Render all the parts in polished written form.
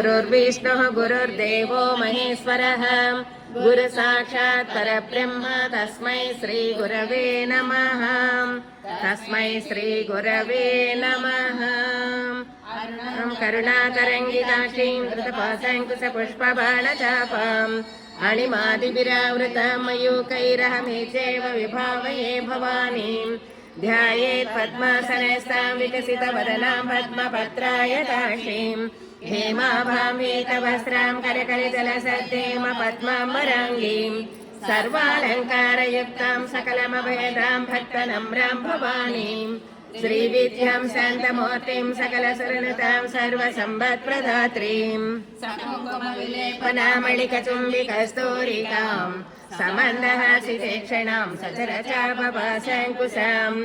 गुरुर्विष्णुः गुरुर्देवो महेश्वरः गुरुसाक्षात् परब्रह्म तस्मै श्रीगुरवे नमः। तस्मै श्रीगुरवे नमः। करुणातरङ्गिताक्षीं धृतपाशाङ्कुशपुष्पबाणचापाम् अणिमादिभिरावृतां मयूकैरहमेचैव विभावये भवानीं। ध्यायेत् पद्मासनस्तां विकसितवदनां पद्मपत्रायताक्षीं हेमाभां वीतवस्त्रां करकलितलसद्देम पद्माम्बराङ्गीं सर्वालङ्कारयुक्तां सकलमभयदां भक्तनम्रां भवानीं। श्रीविद्यां शान्तमूर्तिं सकलसुरनुतां सर्वसम्पत्प्रदात्रीं सकुङ्कुमविलेपनामणिकचुम्बिकस्तूरिकां समन्दहासितेक्षणां सचरचापभासङ्कुशाम्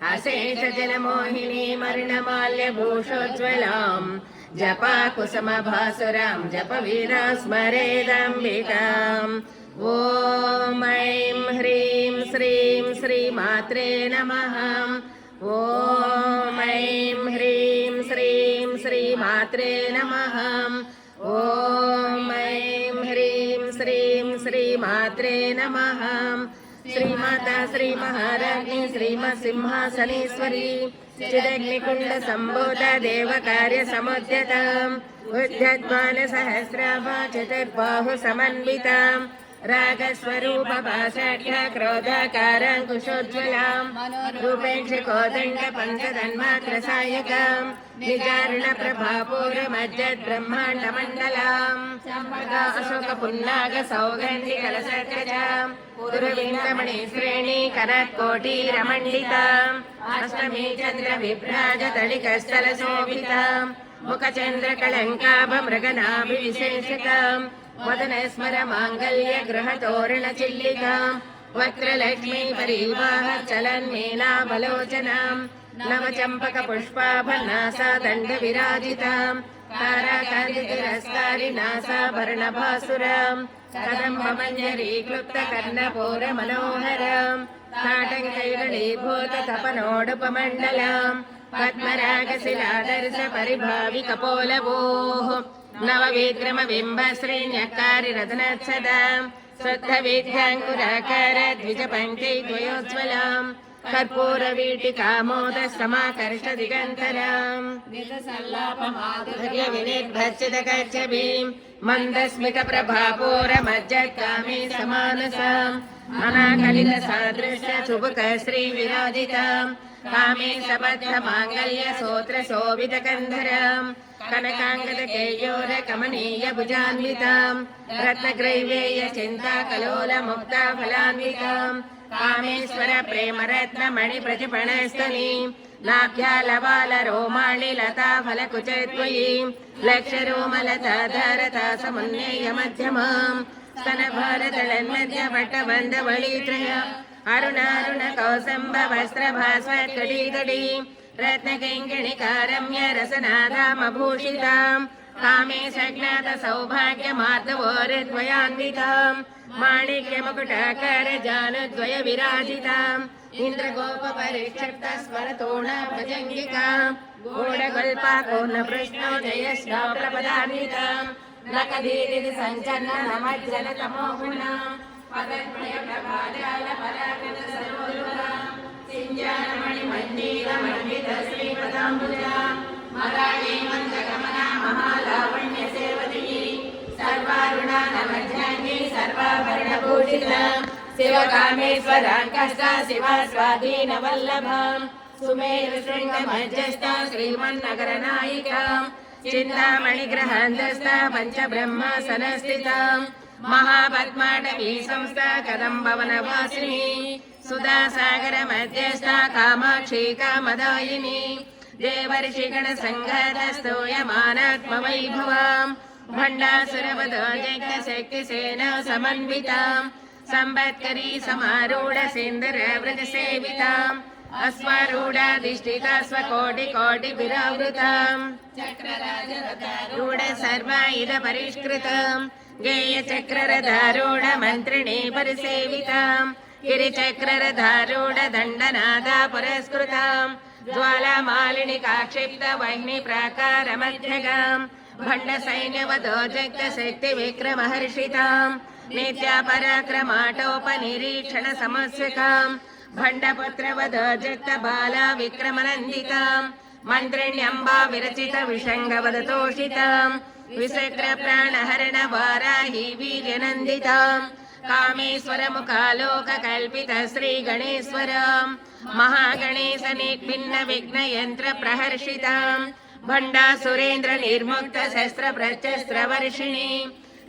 अशेषजलमोहिनीमरुणमाल्यभूषोज्ज्वलां जपाकुसुमभासुरां जपवीरां स्मरेदम्बिकाम्। ॐ ऐं ह्रीं श्रीं श्रीमात्रे नमः। ॐ ऐं ह्रीं श्रीं श्रीमात्रे नमः। ॐ ऐं ह्रीं श्रीं श्रीमात्रे नमः। श्रीमाता श्रीमहाराज्ञी श्रीमत्सिंहासनेश्वरी चिदग्निकुण्ड सम्भूत देवकार्यसमुद्यता उद्यद्वानसहस्राभा चतुर्बाहु समन्विता रागस्वरूप पाषाढ्य क्रोधाकाराङ्कुशोज्ज्वलां रूपेक्षकोदण्ड पञ्चतन्मात्रसायकां निजारुण प्रभापूरमज्जद्ब्रह्माण्डमण्डलां अशोकपुन्नाग सौगन्धिकलसत्कजां पुरविन्दमणि श्रेणी करत्कोटीरमण्डिताम् अष्टमी चन्द्रविभ्राजतलिकस्थलशोभितां मुखचन्द्रकलङ्काभमृगनाभिविशेषकां वदनस्मरमाङ्गल्यगृहतोरणचिल्लिकां वक्त्रलक्ष्मी परिवाहचलन्मीनाबलोचनां नवचम्पकपुष्पाभन्नासादण्डविराजितां ताराकान्तितिरस्कारिनासाभरणभासुरां कदम्बमञ्जरीक्लुप्तकर्णपूरमनोहरां ताटङ्कैरलीभूततपनोडुपमण्डलां पद्मरागशिलादर्श परिभाविकपोलवोः नवविक्रमबिम्बश्रीन्यक्कारिरत्नच्छदां शुद्धविद्याङ्कुराकार द्विजपङ्क्ति द्वयोज्ज्वलां कर्पूरवीटिकामोदसमाकर्षदिगन्तरां विनिर्भर्चितकच्छबीं मन्दस्मितप्रभापूरमज्जत्कामे समानसाम् अनाकलितसादृश्य चुबुकश्रीविराजितां कामे सबद्धमाङ्गल्यसूत्रशोभितकन्धरां कनकाङ्गदकेयोरकमनीयभुजान्वितां रत्नग्रैवेयचिन्ताकलोलमुक्ताफलान्वितां कामेश्वर प्रेमरत्नमणिप्रतिपणस्तनीं नाभ्यालवालरोमाणिलताफलकुचद्वयीं लक्षरोमलताधारता समुन्नेयमध्यमां स्तनभारतलन्मध्यपट्टबन्धवळीत्रय अरुणारुणकौसम्भवस्त्रभास्वत्कटीकटी रत्नकिङ्किणिकारम्य रसनादामभूषितां कामे सज्ञातसौभाग्यमार्दवोरद्वयान्वितां माणिक्यमकुटाकारजानुद्वयविराजिताम् इन्द्रगोपपरिक्षिप्तस्वरतोणाभजङ्गिकां गूढगल्पाकोन्नपृष्णो जयश्रावणपदान्वितां नकदीदिति सञ्चन्नमज्जनतमोगुणां पदद्वयप्रभाजालपराकृतसरोरुहां सिञ्जानमणिमञ्जीरमण्डितश्रीपदाम्बुजां मराळीमन्दगमना महालावण्यसेवती सर्वारुणानमध्याङ्गी सर्वाभरणभूषितां शिवकामेश्वराङ्कष्टा शिवा स्वाधीनवल्लभां सुमेरुशृङ्गमध्यस्था श्रीमन्नगरनायिकां चिन्तामणिग्रहान्तस्था पञ्चब्रह्मासनस्थितां महापद्माटवी संस्था कदम्बवनवासिनी सुधासागरमध्यस्था कामाक्षी कामदायिनी देवर्षिगणसङ्घातस्तूयमानात्मवैभवां भण्डासुरवदोजज्ञशक्तिसेना समन्वितां सम्पत्करी समारूढसिन्दूरव्रजसेवितां अश्वारूढाधिष्ठिता स्वकोटिकोटिभिरावृतां चक्रराजरथारूढ सर्वायुध परिष्कृतां गेयचक्ररथारूढमन्त्रिणी परिसेवितां गिरिचक्ररथारूढ दण्डनादा पुरस्कृतां ज्वालामालिनिकाक्षिप्त वह्नि प्राकारमध्यगां भण्ड सैन्यवदो जगशक्ति विक्रमहर्षिताम् नित्या पराक्रमाटोपनिरीक्षण समस्विकाम् भण्डपुत्रवदो जगबाला विक्रमनन्दिताम् मन्त्रिण्यम्बा विरचित विषङ्गवदतोषिताम् विसक्र प्राणहरण वाराही वीर्यनन्दिताम् कामेश्वर मुखालोक कल्पित श्री गणेश्वराम् महागणेश निर्भिन्न विघ्न यंत्र प्रहर्षिताम् भंडा सुरेंद्र निर्मुक्त शस्त्र प्रचस्त्र वर्षिणी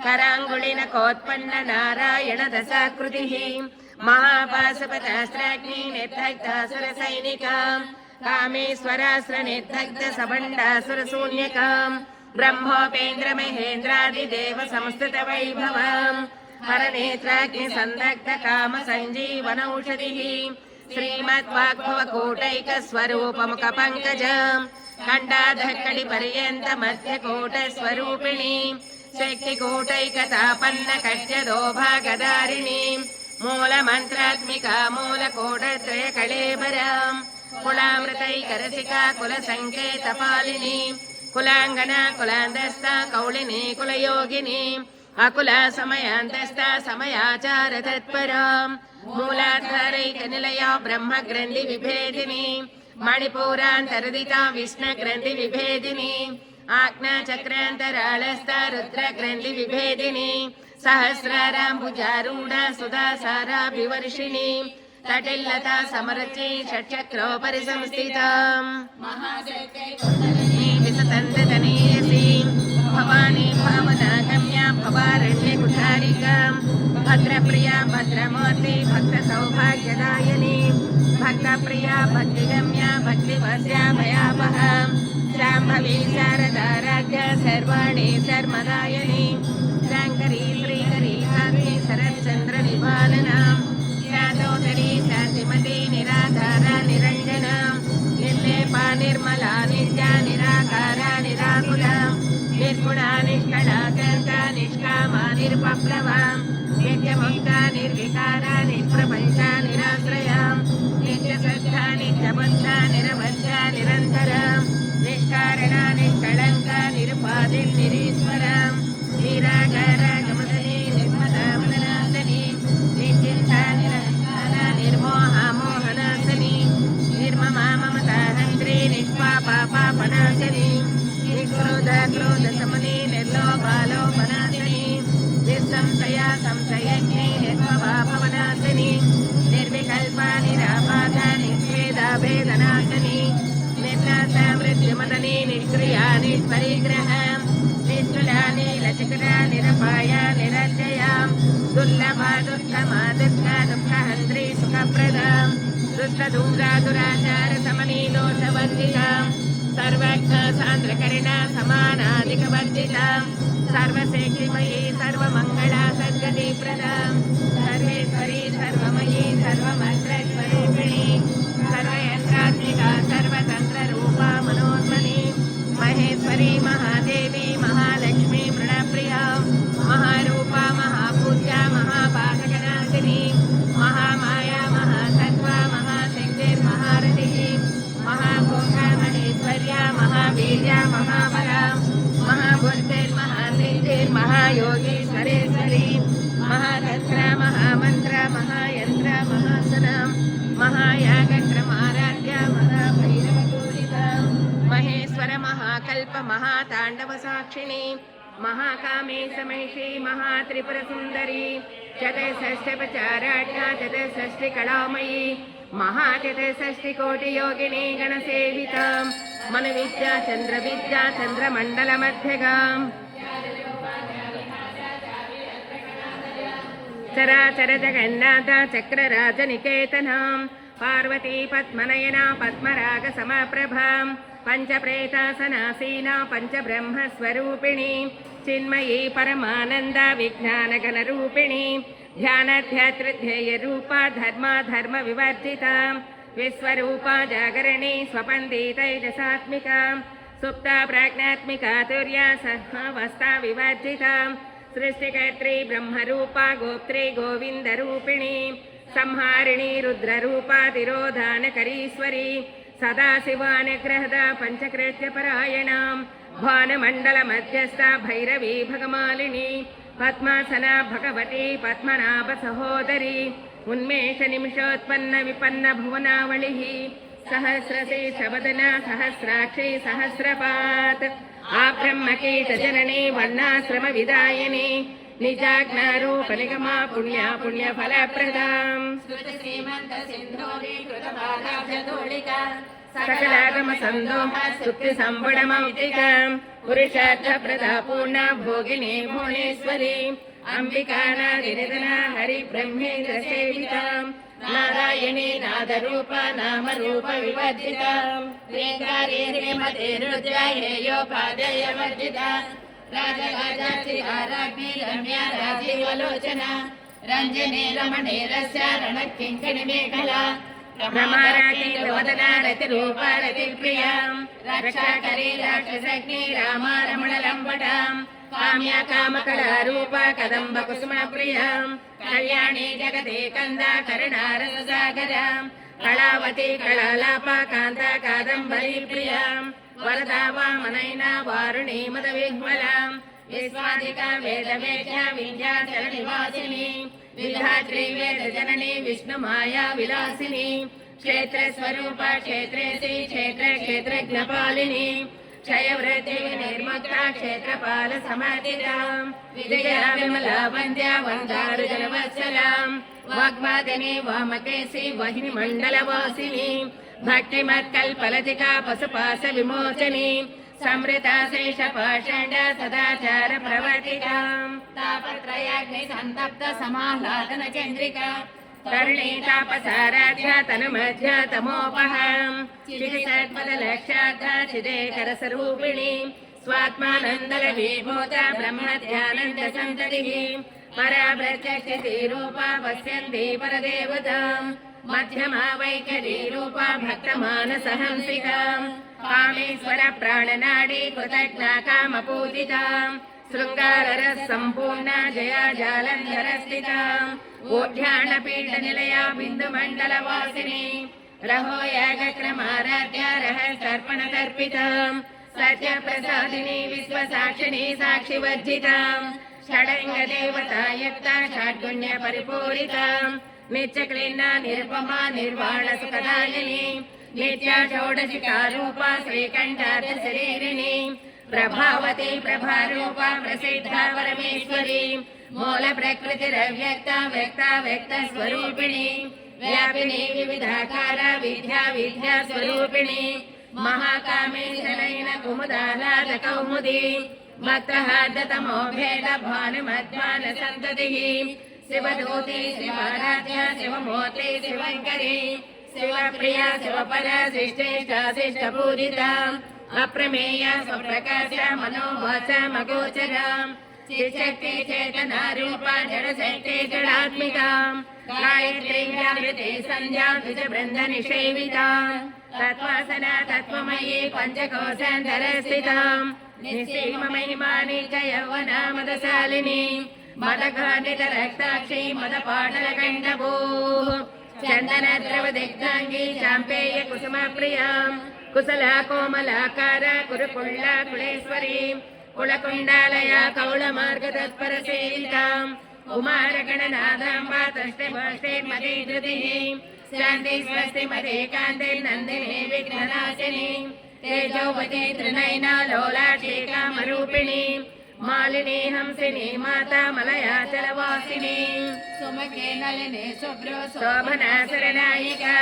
करांगुलिन कोत्पन्न नारायण दशाकृतिः महापाशुपतास्त्राग्नि निर्दग्धासुर सैनिकाम् कामेश्वरास्त्र निर्दग्ध सबंडासुर शून्यकाम् ब्रह्मोपेन्द्र महेन्द्रादिदेव संस्थित वैभवाम् हरनेत्राग्नि संदग्ध काम संजीवनौषधिः श्रीमद्वाग्भवकूटैक स्वरूपमुख पंकजम् खण्डाधक्कड़ि पर्यन्त मध्यकूट स्वरूपिणी शक्तिकूटैकतापन्न कट्यदोभागधारिणी मूलमन्त्रात्मिका मूलकूटत्रय कळेबराम् कुलामृतैकरसिका कुलसङ्केतपालिनी कुलाङ्गना कुलान्दस्था कौलिनी कुलयोगिनी अकुला समयांतस्था समयाचार तत्पराम् मूलाधारैक निलया ब्रह्म ग्रंथि विभेदिनी मणिपुरान्तरदिता विष्णु ग्रंथि विभेदिनी आज्ञा चक्रान्तराळस्था रुद्र ग्रंथि विभेदिनी सहस्राराम्बुजारूढा सुधासाराभिवर्षिणी तटिल्लता समरची षट्चक्रोपरि संस्थिताम् विसतन्ततनीयसी भवानी भावनागम्या भवारण्य कुठारिकाम् भद्रप्रिया भद्रमूर्ति भक्त सौभाग्यदायिनी भक्तप्रिया भक्तिगम्या भक्तिवर्या भयावहा शाम्भवी शारदाराध्या सर्वाणि शर्मदायिनी शाङ्करी श्रीकरी शान्ति शरच्चन्द्र निवालना शान्तोदरी शान्तिमती निराधारा निरञ्जना निर्लेपा निर्मला नित्या निराकारा निराकुला निर्गुणा निष्कला शान्ता निष्कामा निर्पप्लवा नित्यमुक्ता निर्विकारा निष्प्रपञ्चा निराश्रया नित्यश्रद्धा नित्यबुद्धा निरवध्या निरन्तरा निष्कारणा निष्कळङ्का निरुपाधिर्निरीश्वरा निराकारा गमदनी निर्मला मदनासनी निश्चिन्ता निरहङ्कारा निर्मोहा मोहनासनी निर्ममा ममता हन्त्री निष्पापा पापनाशनी निष्क्रोध क्रोध समनी निर्लोभा लोभनाशनी निस्संशया संशयज्ञे निर्भवा भवनाशनी निर्विकल्पा निराबाधा निर्भेदा भेदनाशनी निर्नाशा मृत्युमदनी निष्क्रिया निष्परिग्रहा निष्ठुला नीलचक्रा निरपाया निरञ्जया दुर्लभा दुर्गमा दुर्गा दुःखहन्त्री सुखप्रदा दुष्टदूरा दुराचार समनी दोषवर्जिता सर्वज्ञ सान्द्रकरुणा समानाधिकवर्जिता सर्वशक्तिमयी सर्वमङ्गला सद्गतिप्रदा सर्वेश्वरी सर्वमयी सर्वमन्त्रस्वरूपिणी सर्वयन्त्रात्मिका सर्वतन्त्ररूपा मनोन्मनी महेश्वरी महादेवी महालक्ष्मी मृणप्रिया महारूपा महापूज्या महापातकनाशिनी महामाया महासत्त्वा महाशक्तिर्महारथिः महाभोगा महेश्वर्या महावीर्या महाबला महाबुद्धिर्महासिद्धिर्महायोगीश्वरेश्वरी महातन्त्र महामन्त्र महायन्त्र महासना महायागक्रमाराध्या महाभैरवपूजिता महेश्वर महाकल्प महाताण्डव साक्षिणी महाकामे समैषी महात्रिपुरसुन्दरी चतुष्षष्टिपचाराढ्या चतुष्षष्टिकलामयी महाचतुष्षष्टिकोटियोगिनी गणसेविता मनुविद्या चन्द्रविद्या चन्द्रमण्डलमध्यगाम् चराचर जगन्नाथ चक्रराजनिकेतनाम् पार्वती पद्मनयना पद्मराग समप्रभाम् पंचप्रेतासनासीना पंचब्रह्मस्वरूपिणी चिन्मयी परमानंद विज्ञानगणरूपिणी ध्यानध्यातृध्येयरूपा धर्म विवर्जिता विश्वरूपा जागरणी स्वपन्दी तैजसात्मिका सुप्ता प्राज्ञात्मिका तुर्या सहवस्था विवर्जिता सृष्टिकर्त्री ब्रह्मरूपा गोप्त्री गोविन्दरूपिणी संहारिणी रुद्ररूपा तिरोधानकरीश्वरी सदाशिवानुग्रहदा पंचकृत्यपरायणां భానుమండలమధ్యస్థ భైరవీ భగమాలిని పద్మాసనా భగవతి పద్మనాభ సహోదరి ఉన్మేష నిమిషోత్పన్న విపన్న భువనావళి సహస్రశేషవదన సహస్రాక్షి సహస్రపాత్ ఆ బ్రహ్మకీట జనని వర్ణాశ్రమ విదాయని నిజాజ్ఞారూప నిగమా పుణ్య పుణ్య ఫలప్రదాం సకలాగమ సందోహ సుక్తి సంబుడమౌతికాం పురుషార్థ ప్రదా పూర్ణ భోగిని భువనేశ్వరి అంబికానాదినిధన హరి బ్రహ్మేంద్ర సేవితాం నారాయణీ నాదరూప నామరూప వివర్జితాం శ్రీకారే శ్రీమతే రుద్రాయేయోపాదయ వర్జిత రాజరాజాచి ఆరాజ్ఞి రమ్య రాజీవలోచన రంజనే రమణే రస్య రణకింకణి మేఖలా రమారాజీవదనారతి రూపారతి ప్రియాం రక్షాకరీ రాక్షసగ్ని రామా రమణ లంబటాం కామ్య కామకళా రూప కదంబ కుసుమ ప్రియాం కళ్యాణి జగదే కంద కరుణారస సాగరాం కళావతి కళాలాప కాంత కాదంబరీ ప్రియాం వరదా వామనైనా వారుణీ మద విహ్వలాం విశ్వాధిక వేద వేద్య వింధ్యాచల నివాసిని విధాత్రి వేద జనని విష్ణు మాయా విలాసిని క్షేత్ర స్వరూప క్షేత్రేసి క్షేత్ర క్షేత్రజ్ఞపాలిని క్షయ వృద్ధి నిర్ముక్త క్షేత్రపాల సమర్థితాం విజయ విమలా వంద్య వందారు జనవత్సలాం వాగ్వాదిని వామకేసి వహిని మండలవాసిని భక్తిమత్కల్పలతికా పశుపాశ విమోచని సమృత శేష పాషండ సదాచార ప్రవర్తికాం తాపత్రయాగ్ని సంతప్త సమాహ్లాదన చంద్రికా తరుణీ తాపసారాధ్య తనుమధ్య తమోపహాం చిదిసత్పద లక్ష్యార్థ చిదేకర స్వరూపిణి స్వాత్మానందల విభూత బ్రహ్మధ్యానంద సంతతి పరా ప్రత్యక్షి రూపా పశ్యంతి పరదేవతాం మధ్యమా వైఖరీ రూపా భక్తమానసహంసికాం కామేశ్వర ప్రాణనాడి కృతజ్ఞ కామపూజితాం శృంగారర సంపూర్ణ జయా జాలంధర స్థితాం ఓఢ్యాణ పీఠ నిలయా బిందు మండల వాసిని రహో యాగక్రమారాధ్య రహస్యర్పణ తర్పితాం సత్య ప్రసాదిని విశ్వసాక్షిని సాక్షి వర్జితాం షడంగ దేవతాయుక్త షడ్గుణ్య పరిపూరితాం నిత్యక్లీన నిర్పమా నిర్వాణ సుఖదాయిని నిత్య షోడశికారూప శ్రీకంఠార్థ శరీరిణి ప్రభావతి ప్రభారూప ప్రసిద్ధ పరమేశ్వరి మూల ప్రకృతిరవ్యక్త వ్యక్త వ్యక్త స్వరూపిణి వ్యాపిని వివిధాకార విద్యా విద్యా స్వరూపిణి మహాకామేశనైన కుముదాహ్లాద కౌముది భక్తహార్దతమో భేద భానుమధ్వాన సంతతి శివదూతి శివారాధ్య శివమూర్తి శివంకరి శివప్రియ శివపర శిష్టేష్ట శిష్ట పూజిత అప్రమేయ స్వప్రకాశ మనోవాచ మగోచరాం చిశక్తి చేతనా రూప జడశక్తి జడాత్మికాం గాయత్రీ వ్యాహృతి సంధ్యా ద్విజ బృంద నిషేవితాం తత్వాసన తత్వమయీ పంచకోశాంతర స్థితాం నిశ్చీమ మహిమాని చ యౌవనా మదశాలిని మదఘానిత రక్తాక్షి మద పాటల కంఠభూ చందన ద్రవ దిగ్ధాంగి చాంపేయ కుసుమ ప్రియాం కుశల కోమలాకార కురుకుళ్ళ కుళేశ్వరి కుళకుండాలయ కౌళ మార్గ తత్పర సేవితాం ఉమారగణనాథాంబ తష్టే భష్టే మదే ధృతి శాంతి స్వస్తి మదే కాంతే నందిని విఘ్ననాశిని తేజోవతి త్రినయనా లోలాక్షి కామరూపిణి మాలిని హంసిని మాతా మలయాచలవాసిని సుమకే నలిని శుభ్ర శోభనా శరణాయికా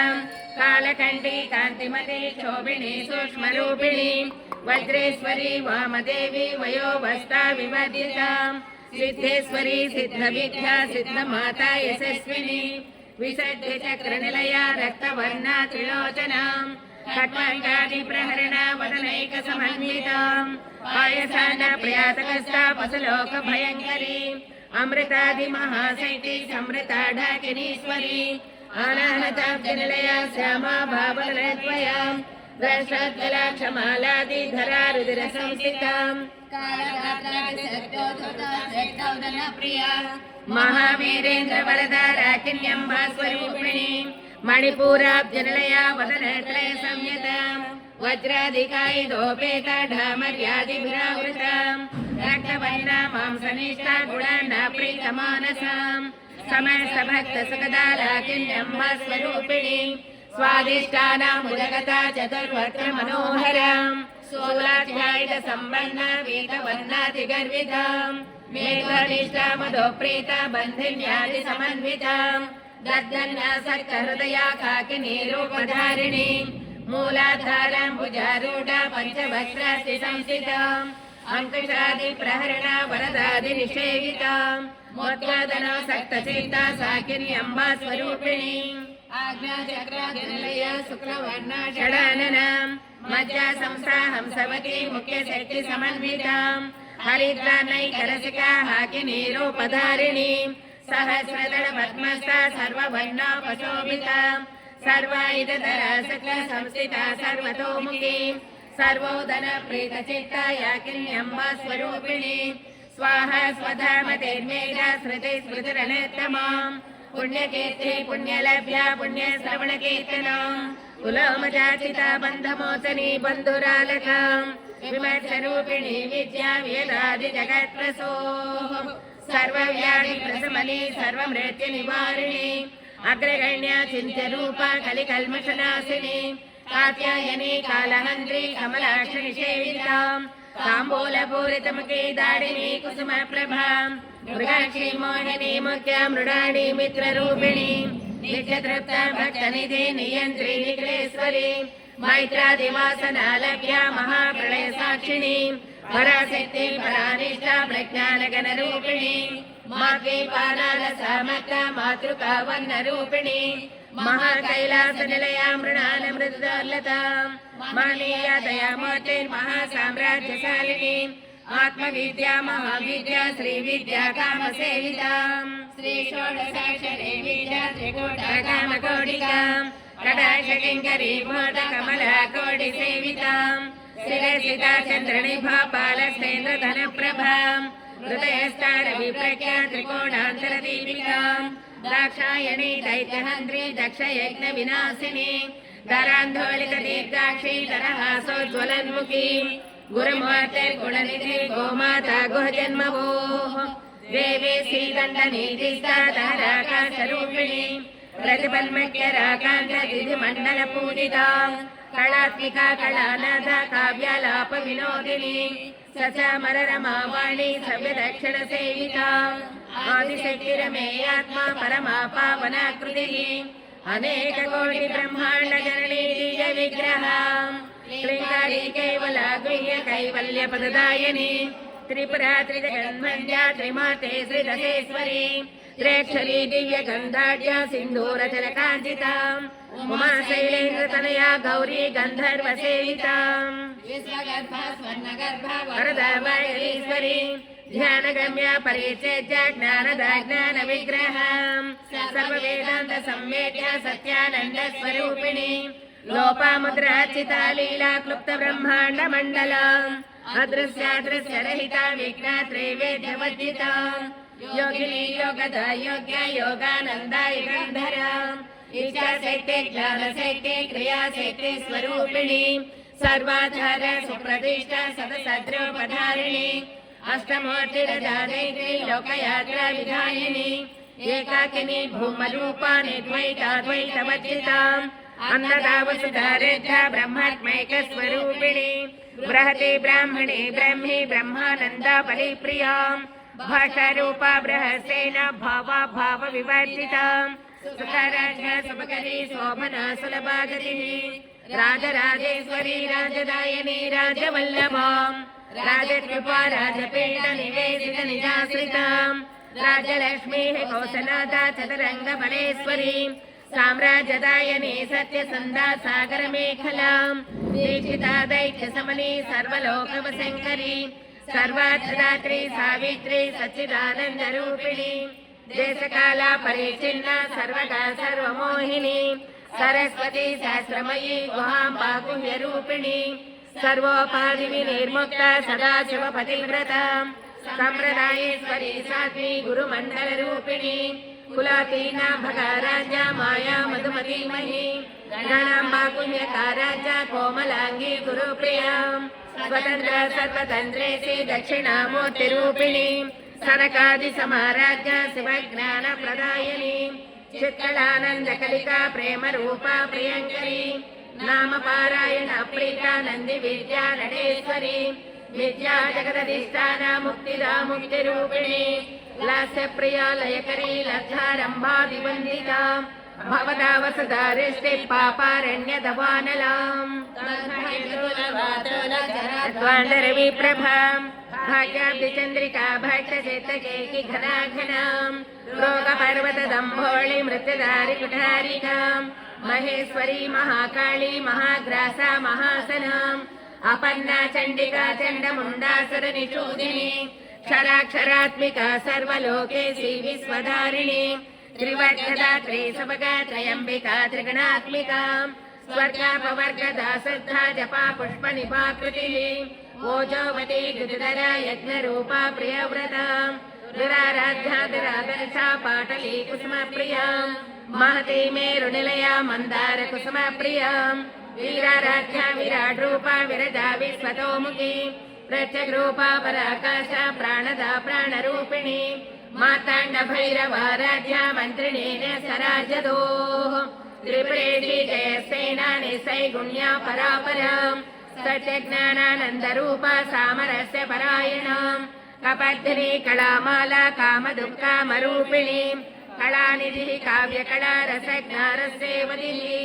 కాళకంఠి కాంతిమతి శోభిని సూక్ష్మరూపిణి వజ్రేశ్వరి వామదేవి వయోవస్థా వివర్జితాం సిద్ధేశ్వరి సిద్ధ విద్యా సిద్ధ మాతా యశస్విని విశద్య చక్ర నిలయ రక్తవర్ణ త్రిలోచనాం ఖడ్వాంగాది ప్రహరణ వదనైక సమన్వితాం పాయసాన ప్రయాతకస్థా పశులోక భయంకరి అమృతాది మహాశైతి సమృత ఢాకినీశ్వరి ఆనాహతాబ్జనిలయ శ్యామా భావనద్వయాం ద్రష్టద్గలాక్షమాలాది ధరా రుదిర సంస్థితాం మహావీరేంద్ర వరదారాకిన్యంబా స్వరూపిణి మణిపూరాబ్జనిలయ వదనత్రయ సంయతాం वज्राधिकायितोपेतढामर्यादिभिरावृताम् रक्तवर्णा मांसनिष्ठा गुणान्ना प्रीतमानसाम् समस्तभक्तसुखदालाकिन्यम् स्वरूपिणी स्वादिष्टानाम् उदगता चतुर्वक्त्र मनोहराम् सोलाध्यायित सम्पन्ना वेदवर्णातिगर्विताम् मेघनिष्ठा मधुप्रीता बन्धिन्यादि समन्विताम् दद्धन्ना सक्तहृदया काकिनी रूपधारिणी मूलाधाराम् भुजारूढा पञ्चवक्त्रास्ति संस्थिताम् अंकुशादि प्रहरणा वरदादि निषेविताम् मोद्गादना सक्तचित्ता साकिनी अम्बा स्वरूपिणी आज्ञा चक्रादिनिलया शुक्रवर्णा षडाननाम् मज्जा संस्था हंसवती मुख्य शक्ति समन्विताम् हरिद्रा नैकरसिका हाकिनी रूपधारिणी सहस्रदल पद्मस्था सर्ववर्णोपशोभिता सर्वायुधधरा सकल संस्थिता सर्वतोमुखी सर्वोदन प्रीतचित्ता याकिन्यम्बा स्वरूपिणी स्वाहा स्वधामतेर्मेधा स्मृति स्मृतिरनोत्तमाम् पुण्यकीर्ति पुण्यलभ्या पुण्यश्रवणकीर्तनाम् कुलमजाचिता बन्धमोचनी बन्धुरालकाम् विमर्शरूपिणी विद्या वेदादि जगत्प्रसोः सर्वव्याधि प्रशमनी सर्वमृत्युनिवारिणी अग्रगण्या चिन्त्यरूपा कलिकल्मषनाशिनी कात्यायनी कालहन्त्री कमलाक्षि निषेविताम् ताम्बूलपूरितमुखी दाडिनी कुसुमप्रभाम् मृगाक्षी मोहिनी मुख्या मृडाणी मित्ररूपिणी नित्यतृप्ता भक्तनिधि नियन्त्री निग्रेश्वरी मैत्रादिवासनालभ्या महाप्रलय साक्षिणी पराशक्ति परानिष्ठा प्रज्ञानगणरूपिणी माद्वीपानालसामक्ता मातृका वर्णरूपिणी महाकैलास निलया मृणाल मृदुदौलता महनीया दयामूर्ति महासाम्राज्यशालिनी आत्मविद्या महाविद्या श्रीविद्या कामसेविता श्री षोडशाक्षरी विद्या त्रिकूटा कामकोटिका कटाक्षकिङ्करी मोद कमला कोटि सेविता शिरसिता चन्द्रनिभा पालस्तेन्द्रधनप्रभाम् हृदयस्तार विप्रज्ञा त्रिकोणान्तरदीपिका दाक्षायणी दैत्यहन्त्री दक्षयज्ञ विनाशिनी धरान्धोलित दीर्घाक्षी दरहासोज्ज्वलन्मुखी गुरुमूर्तिर्गुणनिधि गोमाता गुहजन्मभूः देवी श्रीदण्डनीतिस्था दहराकाशरूपिणी प्रतिपन्मख्यराकान्ततिथिमण्डलपूजिता कलात्मिका कलानाथा काव्यालाप विनोदिनी सचामररमावाणी सव्यदक्षिणसेविता आदिशक्तिरमेयात्मा परमा पावनाकृतिः अनेककोटि ब्रह्माण्ड जननी दिव्य विग्रहा क्लिङ्कारी कैवला गुह्य कैवल्यपददायिनी त्रिपुरा त्रिजगन्मन्या त्रिमाते श्रीदशेश्वरी त्र्यक्षरी दिव्यगन्धाढ्या सिन्धूरजलकाञ्चिता उमा शैलेन्द्रतनया गौरी गन्धर्वसेविता वरदा वायरीश्वरी ध्यानगम्या परिचेज्या ज्ञानदा ज्ञानविग्रहाम् सर्ववेदान्त सम्मेत्या सत्यानन्द स्वरूपिणी लोपामुद्रार्चिता लीला क्लुप्त ब्रह्माण्ड मण्डलम् अदृश्यादृश्यरहिता विघ्नात्रैवेद्यवर्जिता योगिनी योगदा योग्या योगानन्दा युगन्धरा इच्छाशक्ति ज्ञानशक्ति क्रियाशक्ति स्वरूपिणी सर्वाधार सुप्रतिष्ठा सदसद्रोपधारिणी अष्टमूर्तिरदादैत्री लोकयात्रा विधायिनी एकाकिनी भूमरूपा निर्द्वैताद्वैतवर्जिता अन्नदा वसुधारेद्धा ब्रह्मात्मैकस्वरूपिणी बृहति ब्राह्मणी ब्रह्मी ब्रह्मानन्दा बलिप्रिया भाषारूपा बृहस्तेन भावा भाव विवर्जिता सुखराज्ञा सुभकरी शोभना सुलभा गतिः राजराजेश्वरी राजदायिनी राजवल्लभा राजकृपा राजपीठ निवेदित निजाश्रिता राजलक्ष्मीः कौसलादा चतुरङ्गबलेश्वरी साम्राज्यदायिनी सत्यसन्धा सागरमेखला दीक्षिता दैत्यशमनी सर्वलोकवशङ्करी सर्वार्थदात्री सावित्री सच्चिदानन्दरूपिणी देशकाला परिच्छिन्ना सर्वगा सर्वमोहिनी सरस्वती सहस्रमयी गुहाम्बा गुह्यरूपिणी सर्वोपाधिविनिर्मुक्ता सदाशिवपतिव्रता सम्प्रदायेश्वरी साध्वी गुरुमण्डलरूपिणी कुलातीना भगाराजा माया मधुमतीमहि गणाम्बा पुण्यकाराजा कोमलांगी गुरुप्रिया स्वतंत्र सर्वतंत्रेसी दक्षिणामूर्तिरूपिणी सनकादि समाराज्ञ शिवज्ञान प्रदायिनी चित्कलानंद कलिका प्रेम रूपा प्रियंकरी नाम पारायण प्रीता नंदी विद्या नटेश्वरी विद्या जगदधिष्ठान मुक्तिदा मुक्तिरूपिणी लास्य प्रिया लयकरी लब्धारंभा विवंदिता भवदा वसुधारिष्टि पापारण्य दवानलाम् द्वांडरवि प्रभाम् भाग्याब्धि चंद्रिका भट्ट चेतकेकि घनाघनाम् रोग पर्वत दंभोळि मृत्युदारि कुठारिकाम् महेश्वरी महाकाली महाग्रासा महासनाम् अपन्ना चंडिका चंडमुंडासुर निषूदिनी क्षराक्षरात्मिका सर्वलोकेशी विश्वधारिणी त्रिवर्गदात्री सबगा त्रयंबिका त्रिगणात्मिका स्वर्गापवर्गदा श्रद्धा जपा पुष्प निपाकृतिः ओजोवती दुधरा यज्ञ रूपा प्रियव्रता दुराराध्या दुरादर्शा पाटली कुसुम प्रिया महती मेरुनिलया मंदार कुसुम प्रिया वीराराध्या विराट रूपा विरजा विश्वतोमुखी प्रत्यग रूपा पराकाशा प्राणदा प्राणरूपिणी मातांड भैरवाराध्या मंत्रिणी सराजदोः त्रिपुरेशी जयसेना निसैगुण्या परापरा सत्यज्ञानानंद रूपा सामरस्य परायणा कपद्धिनी कलामाला कामदुःखामरूपिणी कलानिधिः काव्यकला रसज्ञारस्येवदिनी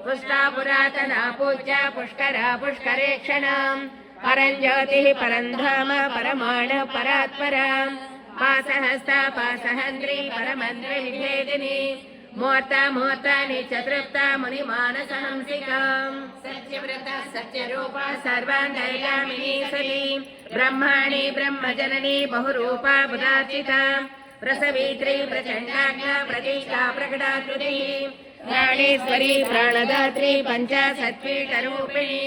पुष्टा पुरातना पूज्या पुष्करा पुष्करेक्षणा परञ्ज्योतिः परन्धाम परमाण परात्परा पासहस्ता पासहन्त्री परमन्त्र विभेदिनी मूर्ता मूर्तानि चतुर्था मुनिमानसहंसिका सत्यव्रता सत्यरूपा सर्वान्तर्यामिनी सती ब्रह्माणि ब्रह्मजननी बहुरूपा बुधार्चिता प्रसवित्री प्रचण्डाज्ञा प्रतीक्षा प्रकटाकृतिः प्राणेश्वरी प्राणदात्री पञ्चाशत्पीठरूपिणी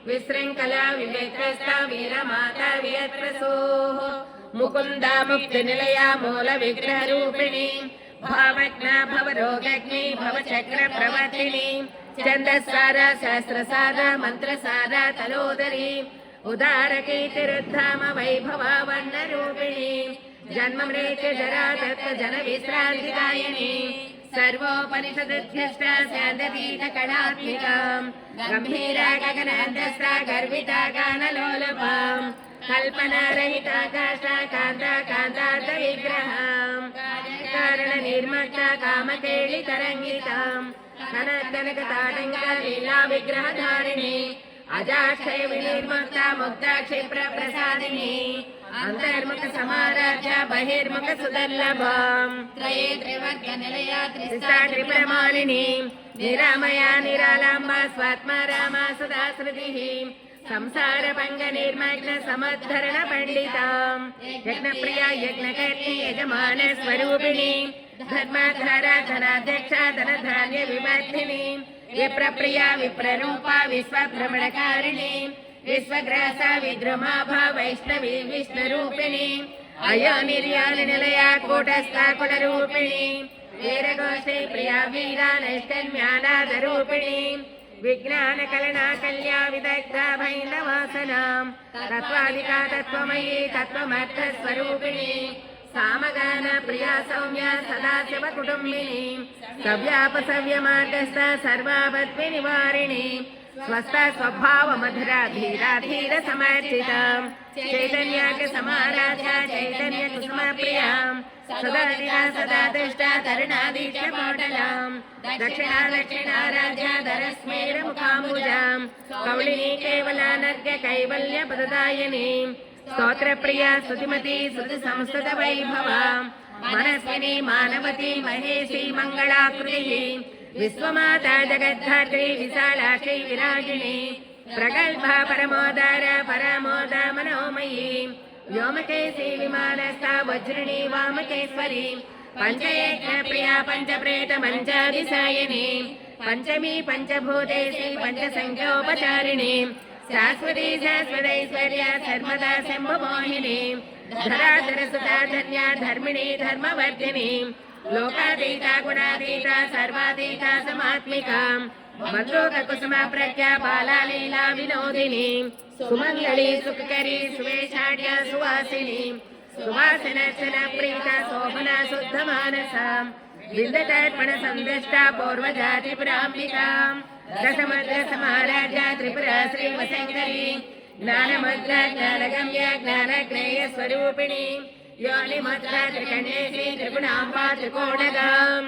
विशृङ्खला विवेकस्था वीरमाता वियत्प्रसूः मुकुन्दा मुक्तिनिलया मूलविग्रहरूपिणी भावज्ञा भवरोगग्नि भवचक्रप्रवर्तिनी छन्दस्सारा सहस्रसारा मन्त्रसारा तलोदरी उदारकीर्तिरुद्धाम वैभवा वर्णरूपिणी जन्ममृत्यु जरा दत्त जनविश्रान्तिदायिनी सर्वोपनिषदध्यष्टा स्यान्दतीतकलात्मिका गम्भीरा गगनान्तस्था गर्विता गानलोलपा कल्पनारहिता काष्ठा कान्ता कान्तार्थविग्रहाम् कारणनिर्मक्ता कामकेलितरङ्गिताम् कनकनकताटङ्का लीला विग्रहधारिणी अजाक्षय विनिर्मुक्ता मुक्ता क्षिप्रप्रसादिनी अंतर्मुख समाराध्या बहिर्मुख सुदर्लभाम् त्रये त्रिवर्गनिलया त्रिस्ता त्रिप्रमालिनी निरामया निरालम्बा स्वात्मा रामा सदा स्मृतिः संसार पंग निर्मग्न समद्धरण पंडिताम् यज्ञप्रिया यज्ञकर्त्री यजमान स्वरूपिणी धर्माधारा धनाध्यक्षा धनधान्य विवर्धिनी विप्रप्रिया विप्ररूपा विश्वभ्रमणकारिणी विश्वग्रासा विद्रुमाभा वैष्णवी विष्णुरूपिणी अयोनिर्यानिलया कूटस्था कुलरूपिणी वीरगोष्ठी प्रिया वीरा नैष्कन्यानादरूपिणी विज्ञान कलना कल्या विदग्धा भैरवासनाम् तत्त्वादिका तत्त्वमयी तत्त्वमर्थ स्वरूपिणी सामगान प्रिया सौम्या सदाशिव कुटुम्बिनी सव्यापसव्य मार्गस्था सर्वापद्वि निवारिणी स्वस्था स्वभाव मधुरा धीरा धीर समर्चिता चैतन्याक समाराध्या चैतन्य कुसुम प्रिया सदा दिना सदा दृष्टा तरुणादीक्ष पाटलाम् दक्षिणा दक्षिणाराध्या धरस्मेर मुखाम्बुजाम् कौलिनी केवलानर्घ्य कैवल्य पददायिनी स्तोत्र प्रिया स्तुतिमती स्तुति संस्कृत वैभवा मनस्विनी मानवती महेशी मंगलाकृतिः विश्वमाता जगद्धात्री विशालाक्षी विरागिणी प्रगल्भा परमोदारा परामोदा मनोमयी व्योमकेशी विमानस्था वज्रिणी वामकेश्वरी पंचयज्ञ प्रिया पंचप्रेत मंचादिसायिनी पंचमी पंचभूतेशी पंचसंख्योपचारिणी शाश्वती शाश्वतैश्वर्या सर्वदा शम्भुमोहिनी धराधर सुधा धन्या धर्मिणी धर्मवर्धिनी लोकातीता गुणातीता सर्वातीता समात्मिका मल्लोक कुसुम प्रज्ञा बाला लीला विनोदिनी सुमंगली सुखकरी सुवेशाढ्या सुवासिनी सुवासिनर्चन प्रीता शोभना शुद्ध मानसा विन्दतर्पण संदृष्टा पूर्वजाति पुराम्बिका दशमद्र समाराज्या त्रिपुरा श्रीवशङ्करी ज्ञानमुद्रा ज्ञानगम्य ज्ञानज्ञेय स्वरूपिणी योनिमुद्रा त्रिकण्डेशी त्रिगुणाम्बा त्रिकोणगाम्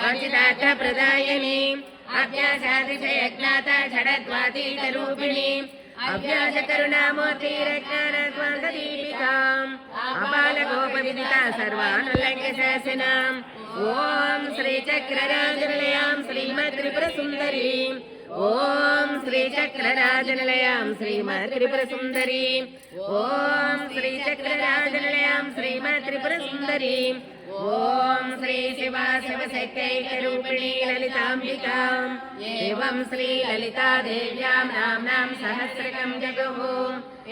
वाञ्छितार्थ प्रदायिनी अभ्यासातिशयज्ञाता षडद्वातीतरूपिणी अभ्यास करुणामूर्तिरज्ञानद्वान्तदीपिकाम् अबालगोपविदिता सर्वानुल्लङ्घ्य शासनाम् ॐ श्रीचक्रराजनिलयां श्रीमत्त्रिपुरसुन्दरी ॐ श्रीचक्रराजनिलयां श्रीमत्त्रिपुरसुन्दरी ॐ श्रीचक्रराजनिलयां श्रीमत्त्रिपुरसुन्दरी ॐ श्री शिवा शिवशक्त्यैकरूपिणी ललिताम्बिकाम् एवं श्री ललिता देव्यां नाम्नां सहस्रकं जगुः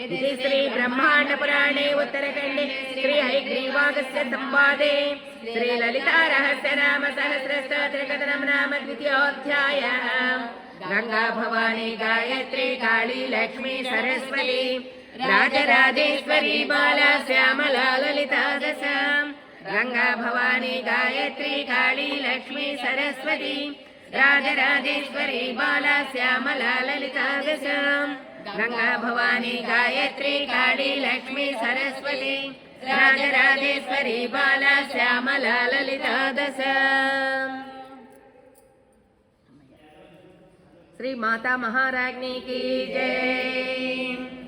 इति श्री ब्रह्माण्ड पुराणे उत्तरखण्डे श्री हयग्रीवागस्य संवादे श्री ललिता रहस्य नाम सहस्रस्तोत्रकथनं नाम द्वितीयोऽध्यायः गंगा भवानी गायत्री काली लक्ष्मी सरस्वती राजराजेश्वरी बाला श्यामला ललिता दश गंगा भवानी गायत्री काली लक्ष्मी सरस्वती राजराजेश्वरी बाला श्यामला ललिता दश गंगा भवानी गायत्री काली लक्ष्मी सरस्वती राजराजेश्वरी बाला श्यामला ललिता दश। श्री माता महाराज्ञी की जय।